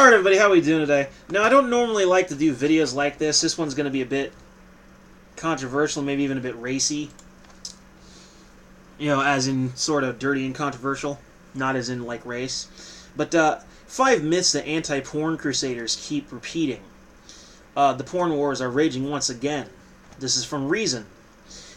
Alright everybody, how are we doing today? Now, I don't normally like to do videos like this. This one's going to be a bit controversial, maybe even a bit racy. You know, as in sort of dirty and controversial. Not as in, like, race. But, 5 myths that anti-porn crusaders keep repeating. The porn wars are raging once again. This is from Reason.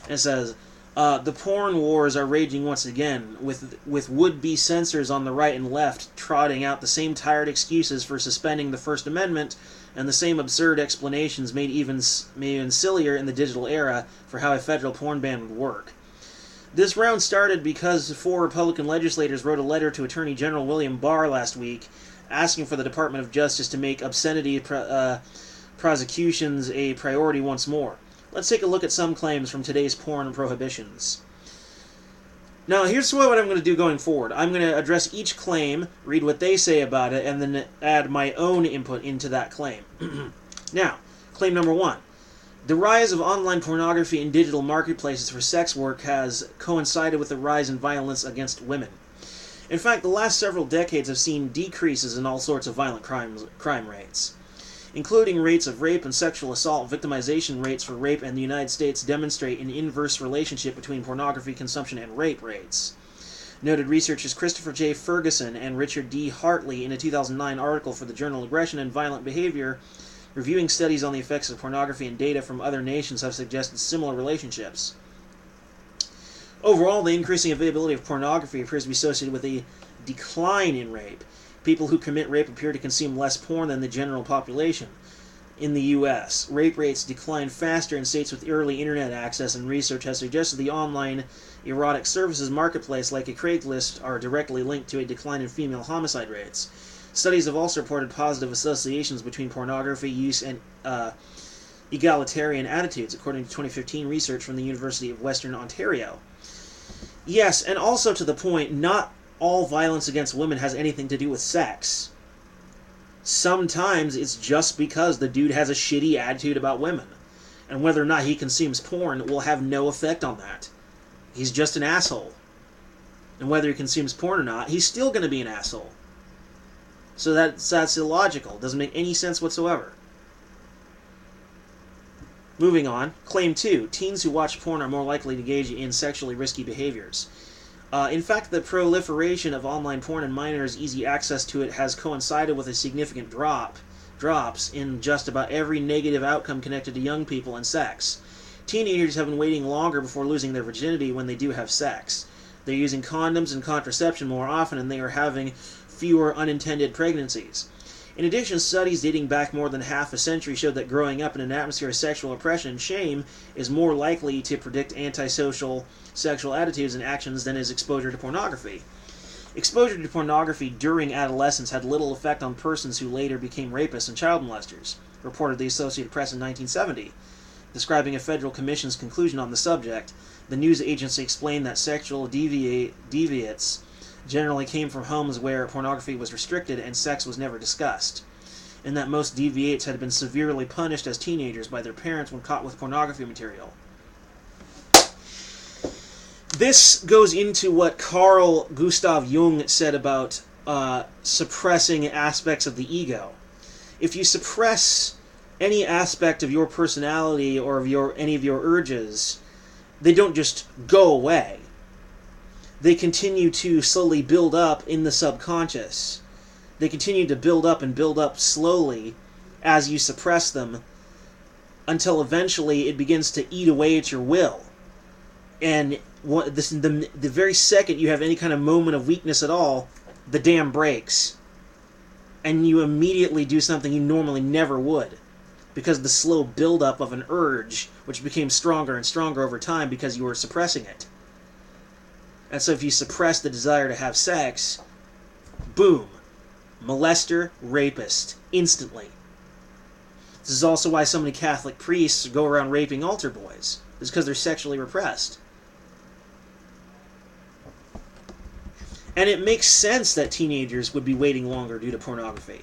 And it says, the porn wars are raging once again, with would-be censors on the right and left trotting out the same tired excuses for suspending the First Amendment and the same absurd explanations made even sillier in the digital era for how a federal porn ban would work. This round started because 4 Republican legislators wrote a letter to Attorney General William Barr last week asking for the Department of Justice to make obscenity prosecutions a priority once more. Let's take a look at some claims from today's porn prohibitions. Now, here's what I'm going to do going forward. I'm going to address each claim, read what they say about it, and then add my own input into that claim. Now, claim number 1. The rise of online pornography in digital marketplaces for sex work has coincided with the rise in violence against women. In fact, the last several decades have seen decreases in all sorts of violent crime rates, including rates of rape and sexual assault. Victimization rates for rape in the United States demonstrate an inverse relationship between pornography consumption and rape rates, noted researchers Christopher J. Ferguson and Richard D. Hartley in a 2009 article for the journal Aggression and Violent Behavior. Reviewing studies on the effects of pornography and data from other nations have suggested similar relationships. Overall, the increasing availability of pornography appears to be associated with a decline in rape. People who commit rape appear to consume less porn than the general population. In the U.S., rape rates decline faster in states with early internet access, and research has suggested the online erotic services marketplace like a Craigslist are directly linked to a decline in female homicide rates. Studies have also reported positive associations between pornography use and egalitarian attitudes, according to 2015 research from the University of Western Ontario. Yes, and also to the point, not all violence against women has anything to do with sex. Sometimes it's just because the dude has a shitty attitude about women. And whether or not he consumes porn will have no effect on that. He's just an asshole. And whether he consumes porn or not, he's still going to be an asshole. So that's illogical. Doesn't make any sense whatsoever. Moving on. Claim 2. Teens who watch porn are more likely to engage in sexually risky behaviors. In fact, the proliferation of online porn and minors' easy access to it has coincided with a significant drops in just about every negative outcome connected to young people and sex. Teenagers have been waiting longer before losing their virginity when they do have sex. They're using condoms and contraception more often, and they are having fewer unintended pregnancies. In addition, studies dating back more than half a century showed that growing up in an atmosphere of sexual oppression and shame is more likely to predict antisocial sexual attitudes and actions than is exposure to pornography. Exposure to pornography during adolescence had little effect on persons who later became rapists and child molesters, reported the Associated Press in 1970. Describing a federal commission's conclusion on the subject, the news agency explained that sexual deviates generally came from homes where pornography was restricted and sex was never discussed, and that most deviates had been severely punished as teenagers by their parents when caught with pornography material. This goes into what Carl Gustav Jung said about suppressing aspects of the ego. If you suppress any aspect of your personality or of any of your urges, they don't just go away. They continue to slowly build up in the subconscious. They continue to build up slowly as you suppress them until eventually it begins to eat away at your will. And the very second you have any kind of moment of weakness at all, the dam breaks. And you immediately do something you normally never would, because of the slow buildup of an urge, which became stronger and stronger over time because you were suppressing it. And so if you suppress the desire to have sex, boom, molester, rapist, instantly. This is also why so many Catholic priests go around raping altar boys. It's because they're sexually repressed. And it makes sense that teenagers would be waiting longer due to pornography.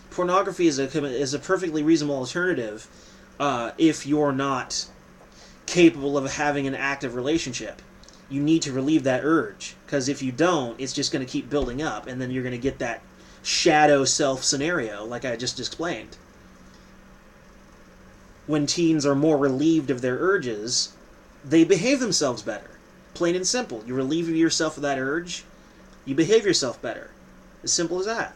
Pornography is a perfectly reasonable alternative if you're not capable of having an active relationship. You need to relieve that urge, because if you don't, it's just going to keep building up, and then you're going to get that shadow self scenario, like I just explained. When teens are more relieved of their urges, they behave themselves better. Plain and simple. You relieve yourself of that urge, you behave yourself better. As simple as that.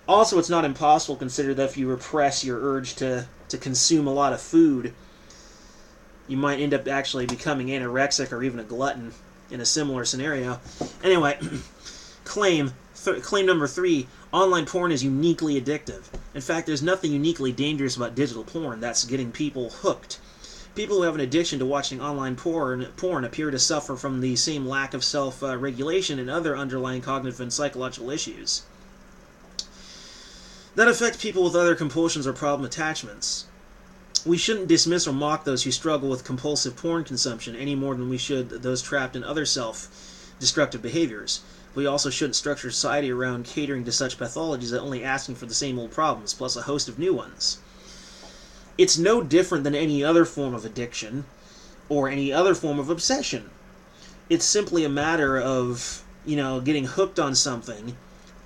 Also, it's not impossible to consider that if you repress your urge to consume a lot of food, you might end up actually becoming anorexic or even a glutton in a similar scenario. Anyway, claim number 3, online porn is uniquely addictive. In fact, there's nothing uniquely dangerous about digital porn that's getting people hooked. People who have an addiction to watching online porn appear to suffer from the same lack of self-regulation and other underlying cognitive and psychological issues that affect people with other compulsions or problem attachments. We shouldn't dismiss or mock those who struggle with compulsive porn consumption any more than we should those trapped in other self-destructive behaviors. We also shouldn't structure society around catering to such pathologies and only asking for the same old problems, plus a host of new ones. It's no different than any other form of addiction or any other form of obsession. It's simply a matter of, getting hooked on something.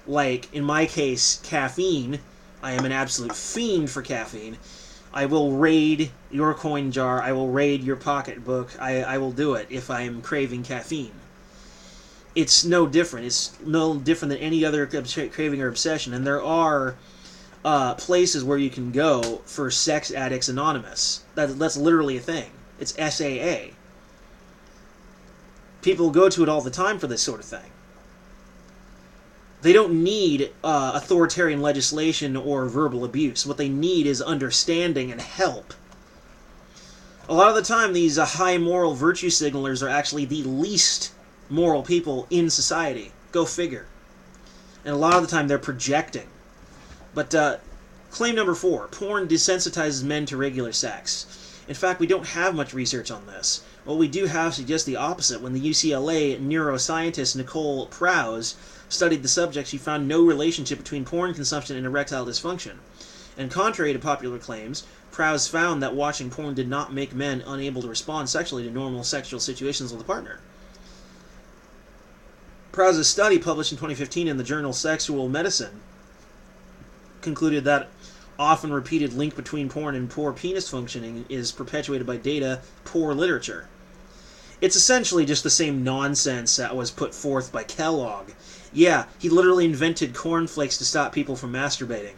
Like, in my case, caffeine. I am an absolute fiend for caffeine. I will raid your coin jar. I will raid your pocketbook. I will do it if I am craving caffeine. It's no different. It's no different than any other craving or obsession. And there are places where you can go for Sex Addicts Anonymous. That's literally a thing. It's SAA. People go to it all the time for this sort of thing. They don't need authoritarian legislation or verbal abuse. What they need is understanding and help. A lot of the time, these high moral virtue signalers are actually the least moral people in society. Go figure. And a lot of the time, they're projecting. But claim number 4, porn desensitizes men to regular sex. In fact, we don't have much research on this. What we do have suggests the opposite. When the UCLA neuroscientist Nicole Prowse studied the subject, she found no relationship between porn consumption and erectile dysfunction. And contrary to popular claims, Prowse found that watching porn did not make men unable to respond sexually to normal sexual situations with a partner. Prowse's study, published in 2015 in the journal Sexual Medicine, concluded that often repeated link between porn and poor penis functioning is perpetuated by data poor literature. It's essentially just the same nonsense that was put forth by Kellogg. Yeah, he literally invented cornflakes to stop people from masturbating.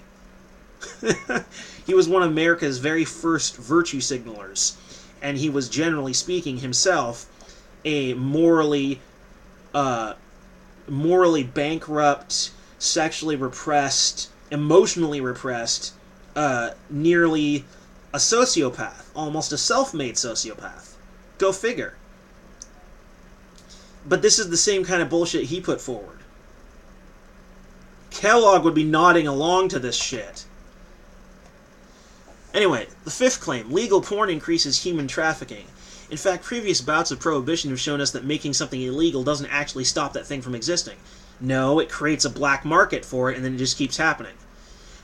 He was one of America's very first virtue signalers, and he was, generally speaking, himself a morally bankrupt, sexually repressed, emotionally repressed, nearly a sociopath, almost a self-made sociopath. Go figure. But this is the same kind of bullshit he put forward. Kellogg would be nodding along to this shit. Anyway, the 5th claim, legal porn increases human trafficking. In fact, previous bouts of prohibition have shown us that making something illegal doesn't actually stop that thing from existing. No, it creates a black market for it, and then it just keeps happening.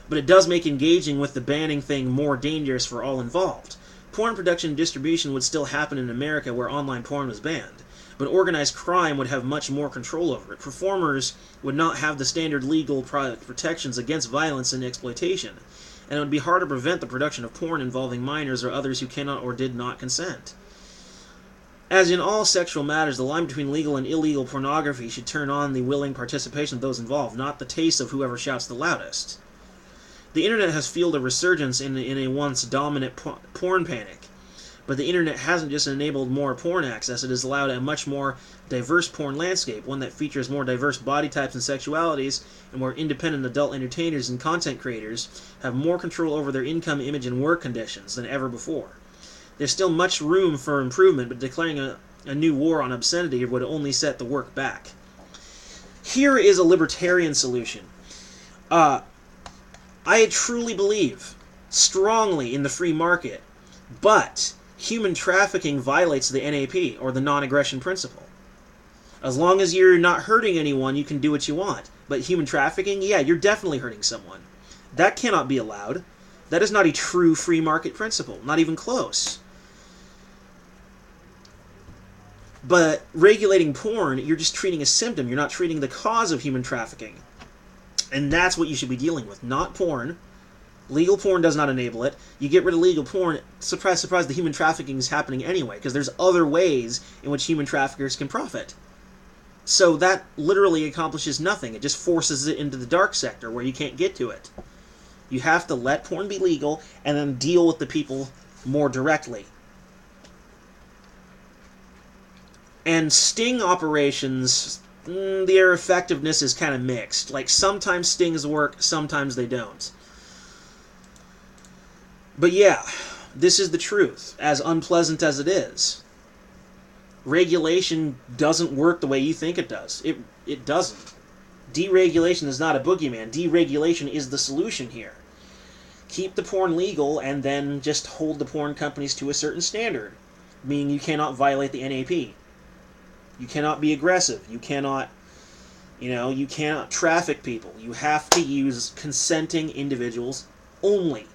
But it does make engaging with the banning thing more dangerous for all involved. Porn production and distribution would still happen in America where online porn was banned, but organized crime would have much more control over it. Performers would not have the standard legal protections against violence and exploitation, and it would be hard to prevent the production of porn involving minors or others who cannot or did not consent. As in all sexual matters, the line between legal and illegal pornography should turn on the willing participation of those involved, not the taste of whoever shouts the loudest. The internet has fueled a resurgence in a once dominant porn panic, but the internet hasn't just enabled more porn access, it has allowed a much more diverse porn landscape, one that features more diverse body types and sexualities, and where independent adult entertainers and content creators have more control over their income, image, and work conditions than ever before. There's still much room for improvement, but declaring a new war on obscenity would only set the work back. Here is a libertarian solution. I truly believe strongly in the free market, but human trafficking violates the NAP, or the non-aggression principle. As long as you're not hurting anyone, you can do what you want. But human trafficking, yeah, you're definitely hurting someone. That cannot be allowed. That is not a true free market principle, not even close. But regulating porn, you're just treating a symptom. You're not treating the cause of human trafficking. And that's what you should be dealing with, not porn. Legal porn does not enable it. You get rid of legal porn, surprise, surprise, the human trafficking is happening anyway, because there's other ways in which human traffickers can profit. So that literally accomplishes nothing. It just forces it into the dark sector where you can't get to it. You have to let porn be legal and then deal with the people more directly. And sting operations, their effectiveness is kind of mixed. Like, sometimes stings work, sometimes they don't. But yeah, this is the truth, as unpleasant as it is. Regulation doesn't work the way you think it does. It doesn't. Deregulation is not a boogeyman. Deregulation is the solution here. Keep the porn legal and then just hold the porn companies to a certain standard. Meaning you cannot violate the NAP. You cannot be aggressive. You cannot traffic people. You have to use consenting individuals only.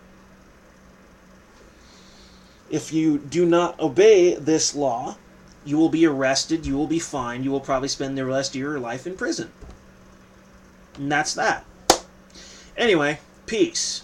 If you do not obey this law, you will be arrested, you will be fined, you will probably spend the rest of your life in prison. And that's that. Anyway, peace.